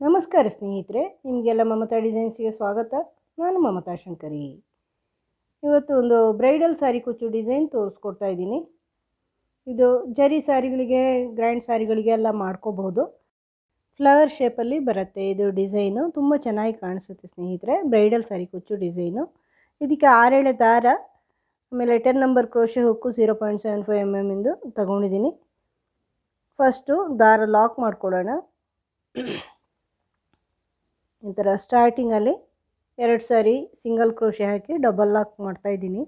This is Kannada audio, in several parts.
ನಮಸ್ಕಾರ ಸ್ನೇಹಿತರೆ, ನಿಮಗೆಲ್ಲ ಮಮತಾ ಡಿಸೈನ್ಸ್ಗೆ ಸ್ವಾಗತ. ನಾನು ಮಮತಾ ಶಂಕರಿ. ಇವತ್ತು ಒಂದು ಬ್ರೈಡಲ್ ಸ್ಯಾರಿ ಕುಚ್ಚು ಡಿಸೈನ್ ತೋರಿಸ್ಕೊಡ್ತಾ ಇದ್ದೀನಿ. ಇದು ಜರಿ ಸ್ಯಾರಿಗಳಿಗೆ, ಗ್ರ್ಯಾಂಡ್ ಸ್ಯಾರಿಗಳಿಗೆ ಎಲ್ಲ ಮಾಡ್ಕೋಬಹುದು. ಫ್ಲವರ್ ಶೇಪಲ್ಲಿ ಬರುತ್ತೆ ಇದು ಡಿಸೈನು. ತುಂಬ ಚೆನ್ನಾಗಿ ಕಾಣಿಸುತ್ತೆ ಸ್ನೇಹಿತರೆ. ಬ್ರೈಡಲ್ ಸ್ಯಾರಿ ಕುಚ್ಚು ಡಿಸೈನು. ಇದಕ್ಕೆ 6 ದಾರ, ಆಮೇಲೆ 10 ನಂಬರ್ ಕ್ರೋಶೆ ಹುಕ್ಕು 0.75 mm ಇಂದು ತಗೊಂಡಿದ್ದೀನಿ. ಫಸ್ಟು ದಾರ ಲಾಕ್ ಮಾಡ್ಕೊಳ್ಳೋಣ. ಈ ಥರ ಸ್ಟಾರ್ಟಿಂಗಲ್ಲಿ 2 ಸಾರಿ ಸಿಂಗಲ್ ಕ್ರೋಶೆ ಹಾಕಿ ಡಬಲ್ ಲಾಕ್ ಮಾಡ್ತಾಯಿದ್ದೀನಿ.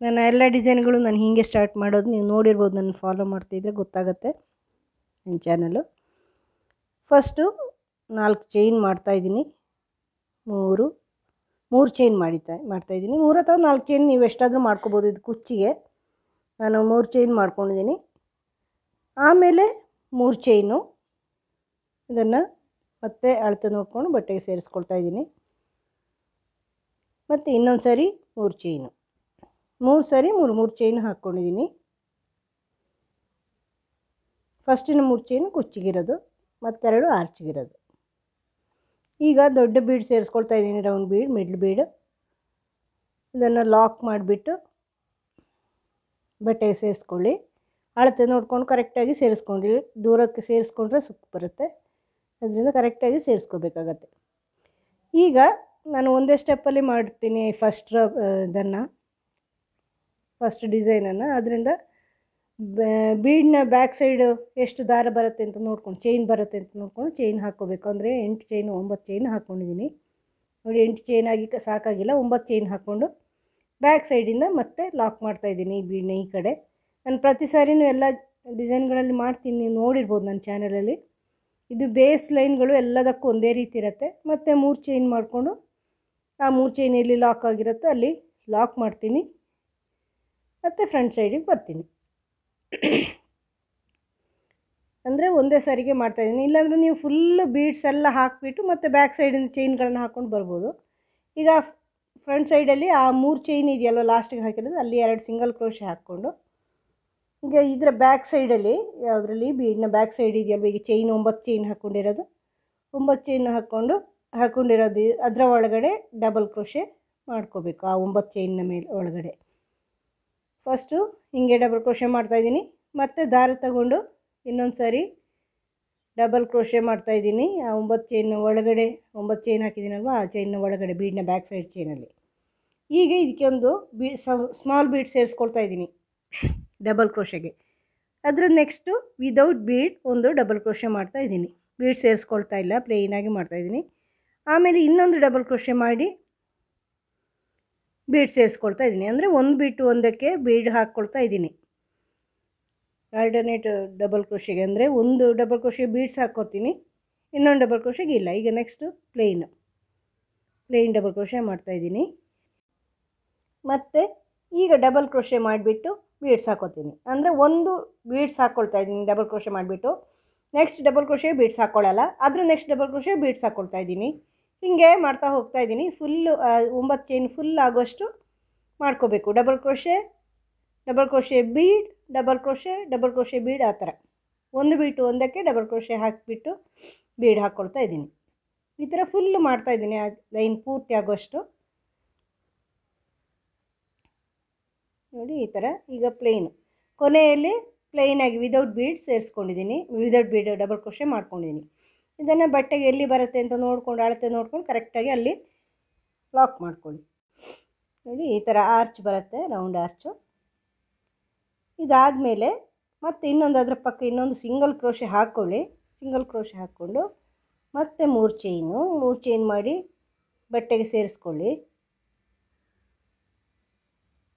ನನ್ನ ಎಲ್ಲ ಡಿಸೈನ್ಗಳು ನಾನು ಹೀಗೆ ಸ್ಟಾರ್ಟ್ ಮಾಡೋದು. ನೀವು ನೋಡಿರ್ಬೋದು, ನನ್ನ ಫಾಲೋ ಮಾಡ್ತಿದ್ರೆ ಗೊತ್ತಾಗುತ್ತೆ ನನ್ನ ಚಾನಲು. ಫಸ್ಟು 4 ಚೈನ್ ಮಾಡ್ತಾಯಿದ್ದೀನಿ. 3 ಚೈನ್ ಮಾಡ್ತಾಯಿದ್ದೀನಿ. 3 ಅಥವಾ 4 ಚೈನ್ ನೀವು ಎಷ್ಟಾದರೂ ಮಾಡ್ಕೋಬೋದು. ಇದು ಕುಚ್ಚಿಗೆ ನಾನು 3 ಚೈನ್ ಮಾಡ್ಕೊಂಡಿದ್ದೀನಿ. ಆಮೇಲೆ 3 ಚೈನು ಇದನ್ನು ಮತ್ತೆ ಅಳತೆ ನೋಡಿಕೊಂಡು ಬಟ್ಟೆಗೆ ಸೇರಿಸ್ಕೊಳ್ತಾ ಇದ್ದೀನಿ. ಮತ್ತು ಇನ್ನೊಂದು ಸಾರಿ 3 ಚೈನು, 3 ಸಾರಿ 3 ಚೈನ್ ಹಾಕ್ಕೊಂಡಿದ್ದೀನಿ. ಫಸ್ಟಿನ 3 ಚೈನು ಕುಚ್ಚಿಗಿರೋದು, ಮತ್ತೆರಡು ಆರ್ಚಿಗಿರೋದು. ಈಗ ದೊಡ್ಡ ಬೀಡ್ ಸೇರಿಸ್ಕೊಳ್ತಾ ಇದ್ದೀನಿ, ರೌಂಡ್ ಬೀಡ್, ಮಿಡ್ಲ್ ಬೀಡ್. ಇದನ್ನು ಲಾಕ್ ಮಾಡಿಬಿಟ್ಟು ಬಟ್ಟೆಗೆ ಸೇರಿಸ್ಕೊಳ್ಳಿ. ಅಳತೆ ನೋಡ್ಕೊಂಡು ಕರೆಕ್ಟಾಗಿ ಸೇರಿಸ್ಕೊಂಡ್ರಿ. ದೂರಕ್ಕೆ ಸೇರಿಸ್ಕೊಂಡ್ರೆ ಸುಕ್ಕು ಬರುತ್ತೆ, ಅದರಿಂದ ಕರೆಕ್ಟಾಗಿ ಸೇರಿಸ್ಕೋಬೇಕಾಗತ್ತೆ. ಈಗ ನಾನು ಒಂದೇ ಸ್ಟೆಪ್ಪಲ್ಲಿ ಮಾಡ್ತೀನಿ ಫಸ್ಟ್ ಡಿಸೈನನ್ನು. ಅದರಿಂದ ಬೀಡ್ನ ಬ್ಯಾಕ್ ಸೈಡು ಎಷ್ಟು ದಾರ ಬರುತ್ತೆ ಅಂತ ನೋಡ್ಕೊಂಡು, ಚೈನ್ ಬರುತ್ತೆ ಅಂತ ನೋಡ್ಕೊಂಡು ಚೈನ್ ಹಾಕ್ಕೋಬೇಕು. ಅಂದರೆ 8 ಚೈನು 9 ಚೈನ್ ಹಾಕ್ಕೊಂಡಿದ್ದೀನಿ ನೋಡಿ. 8 ಚೈನ್ ಆಗಿ ಸಾಕಾಗಿಲ್ಲ, 9 ಚೈನ್ ಹಾಕ್ಕೊಂಡು ಬ್ಯಾಕ್ ಸೈಡಿಂದ ಮತ್ತೆ ಲಾಕ್ ಮಾಡ್ತಾಯಿದ್ದೀನಿ ಈ ಬೀಡ್ನ ಈ ಕಡೆ. ನಾನು ಪ್ರತಿ ಸಾರಿನೂ ಎಲ್ಲ ಡಿಸೈನ್ಗಳಲ್ಲಿ ಮಾಡ್ತೀನಿ, ನೀವು ನೋಡಿರ್ಬೋದು ನನ್ನ ಚಾನಲಲ್ಲಿ. ಇದು ಬೇಸ್ ಲೈನ್ಗಳು ಎಲ್ಲದಕ್ಕೂ ಒಂದೇ ರೀತಿ ಇರುತ್ತೆ. ಮತ್ತು 3 ಚೈನ್ ಮಾಡಿಕೊಂಡು ಆ 3 ಚೈನ್ ಎಲ್ಲಿ ಲಾಕ್ ಆಗಿರುತ್ತೋ ಅಲ್ಲಿ ಲಾಕ್ ಮಾಡ್ತೀನಿ, ಮತ್ತು ಫ್ರಂಟ್ ಸೈಡಿಗೆ ಬರ್ತೀನಿ. ಅಂದರೆ ಒಂದೇ ಸಾರಿಗೆ ಮಾಡ್ತಾಯಿದ್ದೀನಿ. ಇಲ್ಲಾಂದರೆ ನೀವು ಫುಲ್ಲು ಬೀಡ್ಸ್ ಎಲ್ಲ ಹಾಕಿಬಿಟ್ಟು ಮತ್ತು ಬ್ಯಾಕ್ ಸೈಡಿಂದ ಚೈನ್ಗಳನ್ನ ಹಾಕ್ಕೊಂಡು ಬರ್ಬೋದು. ಈಗ ಫ್ರಂಟ್ ಸೈಡಲ್ಲಿ ಆ 3 ಚೈನ್ ಇದೆಯಲ್ವ ಲಾಸ್ಟಿಗೆ ಹಾಕಿರೋದು, ಅಲ್ಲಿ 2 ಸಿಂಗಲ್ ಕ್ರೋಶೆ ಹಾಕ್ಕೊಂಡು, ಈಗ ಇದರ ಬ್ಯಾಕ್ ಸೈಡಲ್ಲಿ ಯಾವುದರಲ್ಲಿ ಬೀಡ್ನ ಬ್ಯಾಕ್ ಸೈಡ್ ಇದೆಯಲ್ವ, ಈಗ ಚೈನ್ 9 ಚೈನ್ ಹಾಕ್ಕೊಂಡಿರೋದು, 9 ಚೈನ್ ಹಾಕ್ಕೊಂಡಿರೋದು ಅದರ ಒಳಗಡೆ ಡಬಲ್ ಕ್ರೋಶೆ ಮಾಡ್ಕೋಬೇಕು. ಆ 9 ಚೈನ್ನ ಮೇಲೆ ಒಳಗಡೆ ಫಸ್ಟು ಹೀಗೆ ಡಬಲ್ ಕ್ರೋಶೆ ಮಾಡ್ತಾಯಿದ್ದೀನಿ. ಮತ್ತು ದಾರ ತಗೊಂಡು ಇನ್ನೊಂದು ಸಾರಿ ಡಬಲ್ ಕ್ರೋಶೆ ಮಾಡ್ತಾಯಿದ್ದೀನಿ. ಆ 9 ಚೈನ್ ಒಳಗಡೆ, 9 ಚೈನ್ ಹಾಕಿದ್ದೀನಲ್ವ, ಆ ಚೈನ್ನ ಒಳಗಡೆ ಬೀಡ್ನ ಬ್ಯಾಕ್ ಸೈಡ್ ಚೈನಲ್ಲಿ. ಈಗ ಇದಕ್ಕೆ ಒಂದು ಸ್ಮಾಲ್ ಬೀಡ್ ಸೇರಿಸ್ಕೊಳ್ತಾ ಇದ್ದೀನಿ ಡಬಲ್ ಕ್ರೋಶೆಗೆ. ಅದರ ನೆಕ್ಸ್ಟು ವಿದೌಟ್ ಬೀಡ್ ಒಂದು ಡಬಲ್ ಕ್ರೋಶೆ ಮಾಡ್ತಾಯಿದ್ದೀನಿ. ಬೀಡ್ ಸೇರಿಸ್ಕೊಳ್ತಾ ಇಲ್ಲ, ಪ್ಲೇನಾಗಿ ಮಾಡ್ತಾಯಿದ್ದೀನಿ. ಆಮೇಲೆ ಇನ್ನೊಂದು ಡಬಲ್ ಕ್ರೋಶೆ ಮಾಡಿ ಬೀಡ್ ಸೇರಿಸ್ಕೊಳ್ತಾ ಇದ್ದೀನಿ. ಅಂದರೆ ಒಂದು ಬಿಟ್ಟು ಒಂದಕ್ಕೆ ಬೀಡ್ ಹಾಕ್ಕೊಳ್ತಾ ಇದ್ದೀನಿ ಆಲ್ಟರ್ನೇಟ್ ಡಬಲ್ ಕ್ರೋಶೆಗೆ. ಅಂದರೆ ಒಂದು ಡಬಲ್ ಕ್ರೋಶೆ ಬೀಡ್ಸ್ ಹಾಕ್ಕೊತೀನಿ, ಇನ್ನೊಂದು ಡಬಲ್ ಕ್ರೋಶೆಗೆ ಇಲ್ಲ. ಈಗ ನೆಕ್ಸ್ಟು ಪ್ಲೇನ್ ಡಬಲ್ ಕ್ರೋಶೆ ಮಾಡ್ತಾಯಿದ್ದೀನಿ. ಮತ್ತು ಈಗ ಡಬಲ್ ಕ್ರೋಶೆ ಮಾಡಿಬಿಟ್ಟು ಬೀಡ್ಸ್ ಹಾಕ್ಕೋತೀನಿ. ಅಂದರೆ ಒಂದು ಬೀಡ್ಸ್ ಹಾಕ್ಕೊಳ್ತಾ ಇದ್ದೀನಿ ಡಬಲ್ ಕ್ರೋಶೆ ಮಾಡಿಬಿಟ್ಟು, ನೆಕ್ಸ್ಟ್ ಡಬಲ್ ಕ್ರೋಶೆ ಬೀಡ್ಸ್ ಹಾಕ್ಕೊಳ್ಳಲ್ಲ, ಅದ್ರ ನೆಕ್ಸ್ಟ್ ಡಬಲ್ ಕ್ರೋಶೆ ಬೀಡ್ಸ್ ಹಾಕ್ಕೊಳ್ತಾ ಇದ್ದೀನಿ. ಹೀಗೆ ಮಾಡ್ತಾ ಹೋಗ್ತಾ ಇದ್ದೀನಿ. ಫುಲ್ಲು 9 ಚೈನ್ ಫುಲ್ ಆಗೋಷ್ಟು ಮಾಡ್ಕೋಬೇಕು. Double crochet bead, double crochet bead, ಆ ಥರ ಒಂದು ಬಿಟ್ಟು ಒಂದಕ್ಕೆ ಡಬಲ್ ಕ್ರೋಶೆ ಹಾಕಿಬಿಟ್ಟು ಬೀಡ್ ಹಾಕ್ಕೊಳ್ತಾ ಇದ್ದೀನಿ. ಈ ಥರ ಫುಲ್ಲು ಮಾಡ್ತಾಯಿದ್ದೀನಿ ಆ ಲೈನ್ ಪೂರ್ತಿ ಆಗೋಷ್ಟು ನೋಡಿ. ಈ ಥರ ಈಗ ಕೊನೆಯಲ್ಲಿ ಪ್ಲೇನಾಗಿ ವಿದೌಟ್ ಬೀಡ್ ಸೇರಿಸ್ಕೊಂಡಿದ್ದೀನಿ, ವಿದೌಟ್ ಬೀಡ್ ಡಬಲ್ ಕ್ರೋಶೆ ಮಾಡ್ಕೊಂಡಿದ್ದೀನಿ. ಇದನ್ನು ಬಟ್ಟೆಗೆ ಎಲ್ಲಿ ಬರುತ್ತೆ ಅಂತ ನೋಡ್ಕೊಂಡು, ಅಳತೆ ನೋಡ್ಕೊಂಡು ಕರೆಕ್ಟಾಗಿ ಅಲ್ಲಿ ಲಾಕ್ ಮಾಡ್ಕೊಳ್ಳಿ ನೋಡಿ. ಈ ಥರ ಆರ್ಚ್ ಬರುತ್ತೆ, ರೌಂಡ್ ಆರ್ಚು. ಇದಾದಮೇಲೆ ಮತ್ತೆ ಇನ್ನೊಂದು ಅದರ ಪಕ್ಕ ಇನ್ನೊಂದು ಸಿಂಗಲ್ ಕ್ರೋಶೆ ಹಾಕ್ಕೊಳ್ಳಿ. ಸಿಂಗಲ್ ಕ್ರೋಶೆ ಹಾಕ್ಕೊಂಡು ಮತ್ತೆ 3 ಚೈನ್ ಮಾಡಿ ಬಟ್ಟೆಗೆ ಸೇರಿಸ್ಕೊಳ್ಳಿ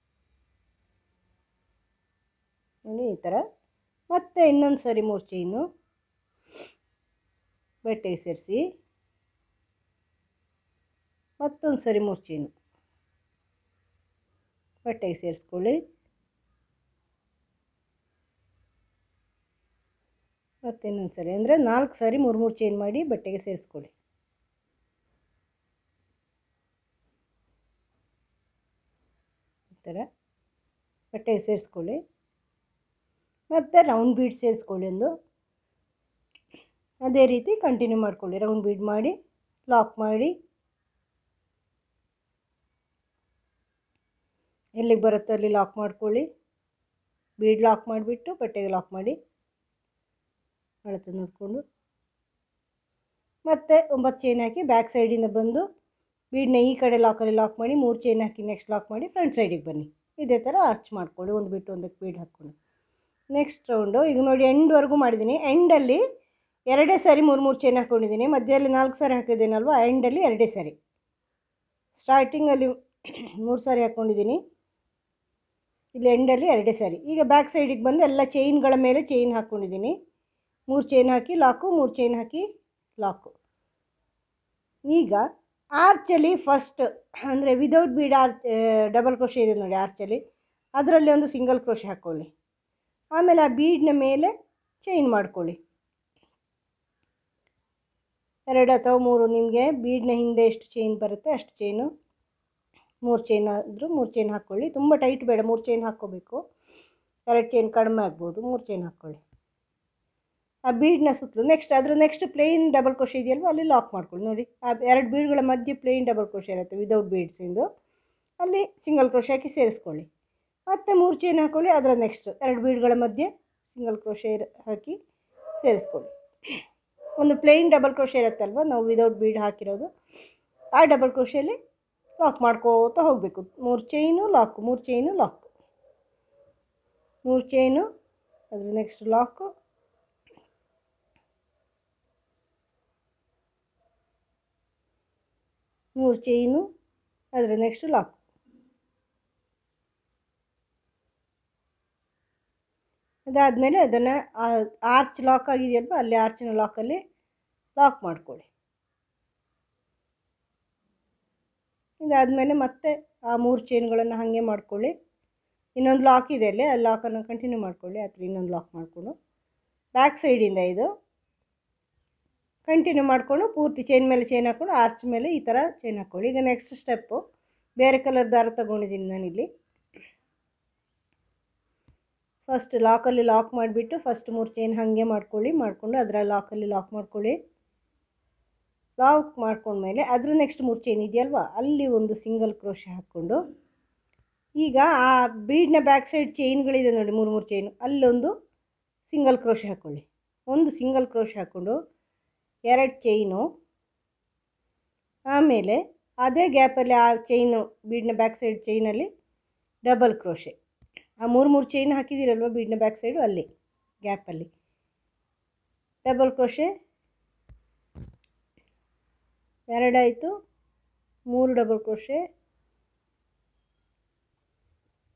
ನೋಡಿ. ಈ ಥರ ಮತ್ತೆ ಇನ್ನೊಂದು ಸರಿ 3 ಚೈನು ಬಟ್ಟೆಗೆ ಸೇರಿಸಿ, ಮತ್ತೊಂದು ಸರಿ 3 ಚೈನು ಬಟ್ಟೆಗೆ ಸೇರಿಸ್ಕೊಳ್ಳಿ, ಮತ್ತೆ ಇನ್ನೊಂದು ಸರಿ, ಅಂದರೆ 4 ಸಾರಿ 3 ಚೈನ್ ಮಾಡಿ ಬಟ್ಟೆಗೆ ಸೇರಿಸ್ಕೊಳ್ಳಿ. ಈ ಥರ ಬಟ್ಟೆಗೆ ಸೇರಿಸ್ಕೊಳ್ಳಿ. ಮತ್ತು ರೌಂಡ್ ಬೀಡ್ ಸೇರಿಸ್ಕೊಳ್ಳಿ ಒಂದು. ಅದೇ ರೀತಿ ಕಂಟಿನ್ಯೂ ಮಾಡ್ಕೊಳ್ಳಿ. ರೌಂಡ್ ಬೀಡ್ ಮಾಡಿ ಲಾಕ್ ಮಾಡಿ ಎಲ್ಲಿಗೆ ಬರುತ್ತೋ ಅಲ್ಲಿ ಲಾಕ್ ಮಾಡ್ಕೊಳ್ಳಿ. ಬೀಡ್ ಲಾಕ್ ಮಾಡಿಬಿಟ್ಟು ಬಟ್ಟೆಗೆ ಲಾಕ್ ಮಾಡಿ ಅಳತೆ ನೋಡಿಕೊಂಡು ಮತ್ತೆ 9 ಚೈನ್ ಹಾಕಿ ಬ್ಯಾಕ್ ಸೈಡಿಂದ ಬಂದು ಬೀಡನ್ನ ಈ ಕಡೆ ಲಾಕಲ್ಲಿ ಲಾಕ್ ಮಾಡಿ 3 ಚೈನ್ ಹಾಕಿ ನೆಕ್ಸ್ಟ್ ಲಾಕ್ ಮಾಡಿ ಫ್ರಂಟ್ ಸೈಡಿಗೆ ಬನ್ನಿ. ಇದೇ ಥರ ಆರ್ಚ್ ಮಾಡ್ಕೊಳ್ಳಿ. ಒಂದು ಬಿಟ್ಟು ಒಂದಕ್ಕೆ ಬೀಡ್ ಹಾಕ್ಕೊಂಡು ನೆಕ್ಸ್ಟ್ ರೌಂಡು ಈಗ ನೋಡಿ ಎಂಡ್ವರೆಗೂ ಮಾಡಿದ್ದೀನಿ. ಎಂಡಲ್ಲಿ 2 ಸಾರಿ 3 ಚೈನ್ ಹಾಕ್ಕೊಂಡಿದ್ದೀನಿ. ಮಧ್ಯದಲ್ಲಿ 4 ಸಾರಿ ಹಾಕಿದ್ದೀನಲ್ವ, ಎಂಡಲ್ಲಿ 2 ಸಾರಿ. ಸ್ಟಾರ್ಟಿಂಗಲ್ಲಿ 3 ಸಾರಿ ಹಾಕ್ಕೊಂಡಿದ್ದೀನಿ, ಇಲ್ಲಿ ಎಂಡಲ್ಲಿ 2 ಸಾರಿ. ಈಗ ಬ್ಯಾಕ್ ಸೈಡಿಗೆ ಬಂದು ಎಲ್ಲ ಚೈನ್ಗಳ ಮೇಲೆ ಚೈನ್ ಹಾಕ್ಕೊಂಡಿದ್ದೀನಿ. 3 ಚೈನ್ ಹಾಕಿ ಲಾಕು, 3 ಚೈನ್ ಹಾಕಿ ಲಾಕು. ಈಗ ಆರ್ಚಲ್ಲಿ ಫಸ್ಟ್ ಅಂದರೆ without bead arch double crochet ಇದೆ ನೋಡಿ ಆರ್ಚಲ್ಲಿ, ಅದರಲ್ಲಿ ಒಂದು ಸಿಂಗಲ್ ಕ್ರೋಶೆ ಹಾಕ್ಕೊಳ್ಳಿ. ಆಮೇಲೆ ಆ ಬೀಡ್ನ ಮೇಲೆ ಚೈನ್ ಮಾಡ್ಕೊಳ್ಳಿ. 2 ಅಥವಾ 3 ನಿಮಗೆ ಬೀಡ್ನ ಹಿಂದೆ ಎಷ್ಟು ಚೈನ್ ಬರುತ್ತೆ ಅಷ್ಟು ಚೈನು. 3 ಚೈನ್ ಆದರೂ 3 ಚೈನ್ ಹಾಕ್ಕೊಳ್ಳಿ. ತುಂಬ ಟೈಟ್ ಬೇಡ, 3 ಚೈನ್ ಹಾಕ್ಕೋಬೇಕು. 2 ಚೈನ್ ಕಡಿಮೆ ಆಗ್ಬೋದು, 3 ಚೈನ್ ಹಾಕ್ಕೊಳ್ಳಿ. ಆ ಬೀಡ್ನ ಸುತ್ತಲೂ ನೆಕ್ಸ್ಟ್ ಪ್ಲೇನ್ ಡಬಲ್ ಕ್ರೋಶೆ ಇದೆಯಲ್ವ ಅಲ್ಲಿ ಲಾಕ್ ಮಾಡ್ಕೊಳ್ಳಿ. ನೋಡಿ ಆ 2 ಬೀಡ್ಗಳ ಮಧ್ಯೆ ಪ್ಲೇನ್ ಡಬಲ್ ಕ್ರೋಶೆ ಇರುತ್ತೆ ವಿದೌಟ್ ಬೀಡ್ಸಿಂದು, ಅಲ್ಲಿ ಸಿಂಗಲ್ ಕ್ರೋಶೆ ಹಾಕಿ ಸೇರಿಸ್ಕೊಳ್ಳಿ. ಮತ್ತು 3 ಚೈನ್ ಹಾಕ್ಕೊಳ್ಳಿ. ಅದರ ನೆಕ್ಸ್ಟ್ 2 ಬೀಡ್ಗಳ ಮಧ್ಯೆ ಸಿಂಗಲ್ ಕ್ರೋಶೆ ಹಾಕಿ ಸೇರಿಸ್ಕೊಳ್ಳಿ. ಒಂದು ಪ್ಲೇನ್ ಡಬಲ್ ಕ್ರೋಶೆ ಇರುತ್ತಲ್ವ ನಾವು ವಿದೌಟ್ ಬೀಡ್ ಹಾಕಿರೋದು, ಆ ಡಬಲ್ ಕ್ರೋಶೆಯಲ್ಲಿ ಲಾಕ್ ಮಾಡ್ಕೋತಾ ಹೋಗಬೇಕು. 3 ಚೈನು ಲಾಕು, 3 ಚೈನು ಲಾಕು, 3 ಚೈನು, ಅದ್ರ ನೆಕ್ಸ್ಟ್ ಲಾಕು, 3 ಚೈನು, ಅದರ ನೆಕ್ಸ್ಟ್ ಲಾಕ್. ಅದಾದಮೇಲೆ ಅದನ್ನು ಆರ್ಚ್ ಲಾಕ್ ಆಗಿದೆಯಲ್ವ ಅಲ್ಲಿ ಆರ್ಚಿನ ಲಾಕಲ್ಲಿ ಲಾಕ್ ಮಾಡ್ಕೊಳ್ಳಿ. ಇದಾದಮೇಲೆ ಮತ್ತೆ ಆ 3 ಚೈನ್ಗಳನ್ನು ಹಾಗೆ ಮಾಡ್ಕೊಳ್ಳಿ. ಇನ್ನೊಂದು ಲಾಕ್ ಇದೆ ಅಲ್ಲಿ, ಆ ಲಾಕನ್ನು ಕಂಟಿನ್ಯೂ ಮಾಡ್ಕೊಳ್ಳಿ. ಅಥವಾ ಇನ್ನೊಂದು ಲಾಕ್ ಮಾಡಿಕೊಂಡು ಬ್ಯಾಕ್ ಸೈಡಿಂದ ಇದು ಕಂಟಿನ್ಯೂ ಮಾಡಿಕೊಂಡು ಪೂರ್ತಿ ಚೈನ್ ಮೇಲೆ ಚೈನ್ ಹಾಕ್ಕೊಂಡು ಆರ್ಚ್ ಮೇಲೆ ಈ ಥರ ಚೈನ್ ಹಾಕ್ಕೊಳ್ಳಿ. ಈಗ ನೆಕ್ಸ್ಟ್ ಸ್ಟೆಪ್ಪು ಬೇರೆ ಕಲರ್ ದಾರ ತೊಗೊಂಡಿದ್ದೀನಿ ನಾನಿಲ್ಲಿ. ಫಸ್ಟ್ ಲಾಕಲ್ಲಿ ಲಾಕ್ ಮಾಡಿಬಿಟ್ಟು ಫಸ್ಟ್ 3 ಚೈನ್ ಹಾಗೆ ಮಾಡಿಕೊಂಡು ಅದರ ಲಾಕಲ್ಲಿ ಲಾಕ್ ಮಾಡ್ಕೊಳ್ಳಿ. ಲಾಕ್ ಮಾಡ್ಕೊಂಡ್ಮೇಲೆ ಅದ್ರ ನೆಕ್ಸ್ಟ್ 3 ಚೈನ್ ಇದೆಯಲ್ವ ಅಲ್ಲಿ ಒಂದು ಸಿಂಗಲ್ ಕ್ರೋಶೆ ಹಾಕ್ಕೊಂಡು ಈಗ ಆ ಬೀಡ್ನ ಬ್ಯಾಕ್ ಸೈಡ್ ಚೈನ್ಗಳಿದೆ ನೋಡಿ 3 ಚೈನು, ಅಲ್ಲೊಂದು ಸಿಂಗಲ್ ಕ್ರೋಶೆ ಹಾಕ್ಕೊಳ್ಳಿ. ಒಂದು ಸಿಂಗಲ್ ಕ್ರೋಶೆ ಹಾಕ್ಕೊಂಡು 2 ಚೈನು, ಆಮೇಲೆ ಅದೇ ಗ್ಯಾಪಲ್ಲಿ ಆ ಚೈನು ಬೀಡ್ನ ಬ್ಯಾಕ್ ಸೈಡ್ ಚೈನಲ್ಲಿ ಡಬಲ್ ಕ್ರೋಶೆ. ಆ 3 ಚೈನ್ ಹಾಕಿದ್ದೀರಲ್ವ ಬೀಡ್ನ ಬ್ಯಾಕ್ ಸೈಡು ಅಲ್ಲಿ ಗ್ಯಾಪಲ್ಲಿ ಡಬಲ್ ಕ್ರೋಶೆ 2 ಆಯಿತು, 3 ಡಬಲ್ ಕ್ರೋಶೆ,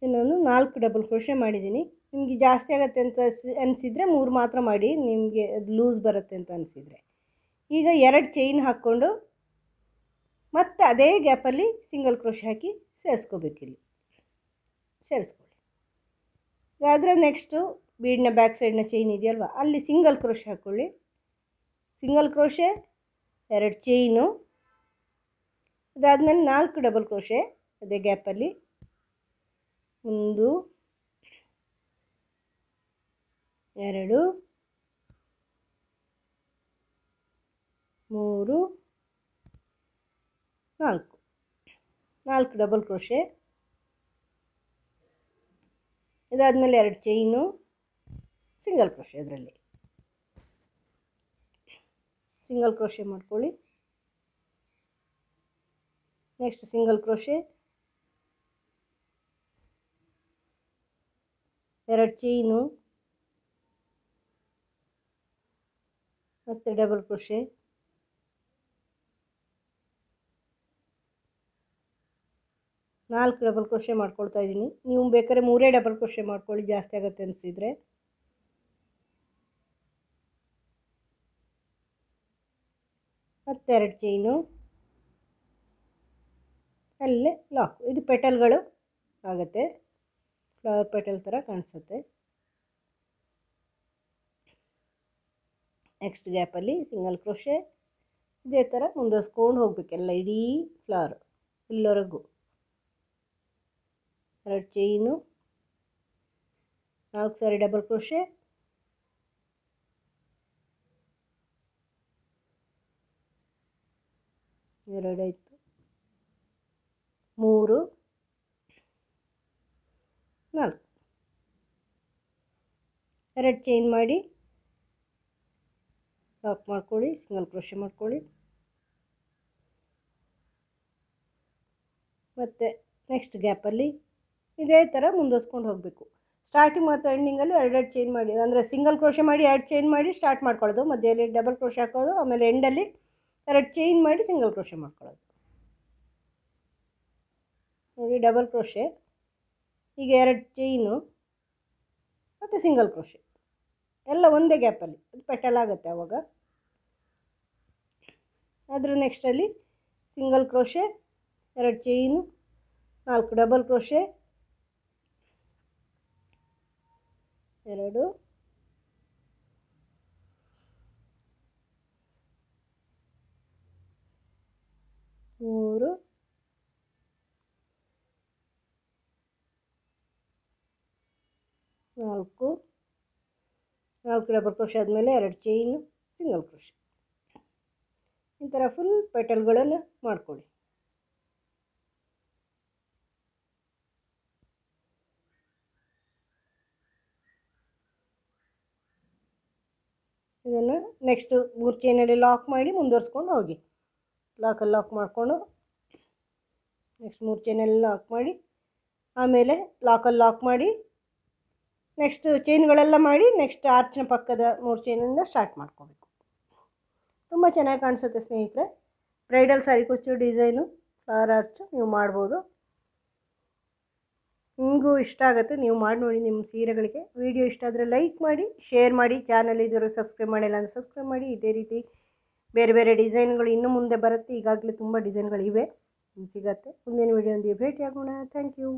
ಇನ್ನೊಂದು 4 ಡಬಲ್ ಕ್ರೋಶೆ ಮಾಡಿದ್ದೀನಿ. ನಿಮಗೆ ಜಾಸ್ತಿ ಆಗುತ್ತೆ ಅಂತ ಅನಿಸಿದರೆ 3 ಮಾತ್ರ ಮಾಡಿ, ನಿಮಗೆ ಅದು ಲೂಸ್ ಬರುತ್ತೆ ಅಂತ ಅನಿಸಿದರೆ. ಈಗ 2 ಚೈನ್ ಹಾಕ್ಕೊಂಡು ಮತ್ತೆ ಅದೇ ಗ್ಯಾಪಲ್ಲಿ ಸಿಂಗಲ್ ಕ್ರೋಶೆ ಹಾಕಿ ಸೇರಿಸ್ಕೋಬೇಕಿಲ್ಲಿ, ಸೇರಿಸ್ಕೊಳ್ಳಿ. ಅದರ ನೆಕ್ಸ್ಟು ಬೀಡ್ನ ಬ್ಯಾಕ್ ಸೈಡ್ನ ಚೈನ್ ಇದೆಯಲ್ವ ಅಲ್ಲಿ ಸಿಂಗಲ್ ಕ್ರೋಶೆ ಹಾಕ್ಕೊಳ್ಳಿ. ಸಿಂಗಲ್ ಕ್ರೋಶೆ, 2 ಚೈನು, ಅದಾದಮೇಲೆ 4 ಡಬಲ್ ಕ್ರೋಶೆ ಅದೇ ಗ್ಯಾಪಲ್ಲಿ, 1 2 3 4 ಡಬಲ್ ಕ್ರೋಶೆ, ಇದಾದಮೇಲೆ 2 ಚೈನು, ಸಿಂಗಲ್ ಕ್ರೋಶೆ, ಅದರಲ್ಲಿ ಸಿಂಗಲ್ ಕ್ರೋಶೆ ಮಾಡ್ಕೊಳ್ಳಿ. ನೆಕ್ಸ್ಟ್ ಸಿಂಗಲ್ ಕ್ರೋಶೆ, 2 ಚೈನು, ಮತ್ತು ಡಬಲ್ ಕ್ರೋಶೆ, 4 ಡಬಲ್ ಕ್ರೋಶೆ ಮಾಡ್ಕೊಳ್ತಾ ಇದ್ದೀನಿ. ನೀವು ಬೇಕಾದ್ರೆ 3 ಡಬಲ್ ಕ್ರೋಶೆ ಮಾಡ್ಕೊಳ್ಳಿ ಜಾಸ್ತಿ ಆಗುತ್ತೆ ಅನಿಸಿದರೆ. ಮತ್ತು 2 ಚೈನು, ಅಲ್ಲೇ ಲಾಕ್. ಇದು ಪೆಟಲ್ಗಳು ಆಗುತ್ತೆ, ಫ್ಲವರ್ ಪೆಟಲ್ ಥರ ಕಾಣಿಸುತ್ತೆ. ನೆಕ್ಸ್ಟ್ ಗ್ಯಾಪಲ್ಲಿ ಸಿಂಗಲ್ ಕ್ರೋಶೆ, ಇದೇ ಥರ ಮುಂದುವರ್ಸ್ಕೊಂಡು ಹೋಗಬೇಕೆಲ್ಲ ಇಡೀ ಫ್ಲವರ್ ಇಲ್ಲವರೆಗೂ. 2 ಚೈನು, 4 ಸಾರಿ ಡಬಲ್ ಕ್ರೋಶೆ, 2 ಆಯಿತು, 3, 4. 2 ಚೈನ್ ಮಾಡಿ ಲಾಕ್ ಮಾಡ್ಕೊಳ್ಳಿ, ಸಿಂಗಲ್ ಕ್ರೋಶೆ ಮಾಡ್ಕೊಳ್ಳಿ. ಮತ್ತು ನೆಕ್ಸ್ಟ್ ಗ್ಯಾಪಲ್ಲಿ ಇದೇ ಥರ ಮುಂದುವರ್ಸ್ಕೊಂಡು ಹೋಗಬೇಕು. ಸ್ಟಾರ್ಟಿಂಗ್ ಮತ್ತು ಎಂಡಿಂಗಲ್ಲಿ 2 ಚೈನ್ ಮಾಡಿ, ಅಂದರೆ ಸಿಂಗಲ್ ಕ್ರೋಶೆ ಮಾಡಿ 2 ಚೈನ್ ಮಾಡಿ ಸ್ಟಾರ್ಟ್ ಮಾಡ್ಕೊಳ್ಳೋದು, ಮಧ್ಯದಲ್ಲಿ ಡಬಲ್ ಕ್ರೋಶೆ ಹಾಕೋದು, ಆಮೇಲೆ ಎಂಡಲ್ಲಿ 2 ಚೈನ್ ಮಾಡಿ ಸಿಂಗಲ್ ಕ್ರೋಶೆ ಮಾಡ್ಕೊಳ್ಳೋದು. ನೋಡಿ ಡಬಲ್ ಕ್ರೋಶೆ, ಈಗ 2 ಚೈನು ಮತ್ತು ಸಿಂಗಲ್ ಕ್ರೋಶೆ ಎಲ್ಲ ಒಂದೇ ಗ್ಯಾಪಲ್ಲಿ, ಅದು ಪೆಟಲ್ ಆಗುತ್ತೆ ಆವಾಗ. ಅದರ ನೆಕ್ಸ್ಟಲ್ಲಿ single crochet, 2 chain, 4 double crochet, 2, 3, 4 double crochet ಆದಮೇಲೆ 2 ಚೈನು, ಸಿಂಗಲ್ ಕ್ರೋಶೆ. ಈ ಥರ ಫುಲ್ ಪೆಟಲ್ಗಳನ್ನು ಮಾಡ್ಕೊಳ್ಳಿ. ಇದನ್ನು ನೆಕ್ಸ್ಟು 3 ಚೈನಲ್ಲಿ ಲಾಕ್ ಮಾಡಿ ಮುಂದುವರ್ಸ್ಕೊಂಡು ಹೋಗಿ. ಲಾಕಲ್ಲಿ ಲಾಕ್ ಮಾಡಿಕೊಂಡು ನೆಕ್ಸ್ಟ್ 3 ಚೈನಲ್ಲಿ ಲಾಕ್ ಮಾಡಿ, ಆಮೇಲೆ ಲಾಕಲ್ಲಿ ಲಾಕ್ ಮಾಡಿ ನೆಕ್ಸ್ಟ್ ಚೈನ್ಗಳೆಲ್ಲ ಮಾಡಿ ನೆಕ್ಸ್ಟ್ ಆರ್ಚ್ನ ಪಕ್ಕದ 3 ಚೈನಿಂದ ಸ್ಟಾರ್ಟ್ ಮಾಡ್ಕೋಬೇಕು. ತುಂಬ ಚೆನ್ನಾಗಿ ಕಾಣಿಸುತ್ತೆ ಸ್ನೇಹಿತರೆ. ಬ್ರೈಡಲ್ ಸ್ಯಾರಿ ಕುಚ್ಚು ಡಿಸೈನು ಫ್ಲವರ್ ಆರ್ಚ್ ನೀವು ಮಾಡ್ಬೋದು. ನಿಮಗೂ ಇಷ್ಟ ಆಗುತ್ತೆ, ನೀವು ಮಾಡಿ ನೋಡಿ ನಿಮ್ಮ ಸೀರೆಗಳಿಗೆ. ವಿಡಿಯೋ ಇಷ್ಟ ಆದರೆ ಲೈಕ್ ಮಾಡಿ, ಶೇರ್ ಮಾಡಿ, ಚಾನಲ್ ಇದ್ದರೂ ಸಬ್ಸ್ಕ್ರೈಬ್ ಮಾಡಿಲ್ಲ ಅಂದರೆ ಸಬ್ಸ್ಕ್ರೈಬ್ ಮಾಡಿ. ಇದೇ ರೀತಿ ಬೇರೆ ಬೇರೆ ಡಿಸೈನ್ಗಳು ಇನ್ನು ಮುಂದೆ ಬರುತ್ತೆ. ಈಗಾಗಲೇ ತುಂಬ ಡಿಸೈನ್ಗಳಿವೆ, ಸಿಗತ್ತೆ. ಮುಂದಿನ ವಿಡಿಯೋದೊಂದಿಗೆ ಭೇಟಿಯಾಗೋಣ. Thank you.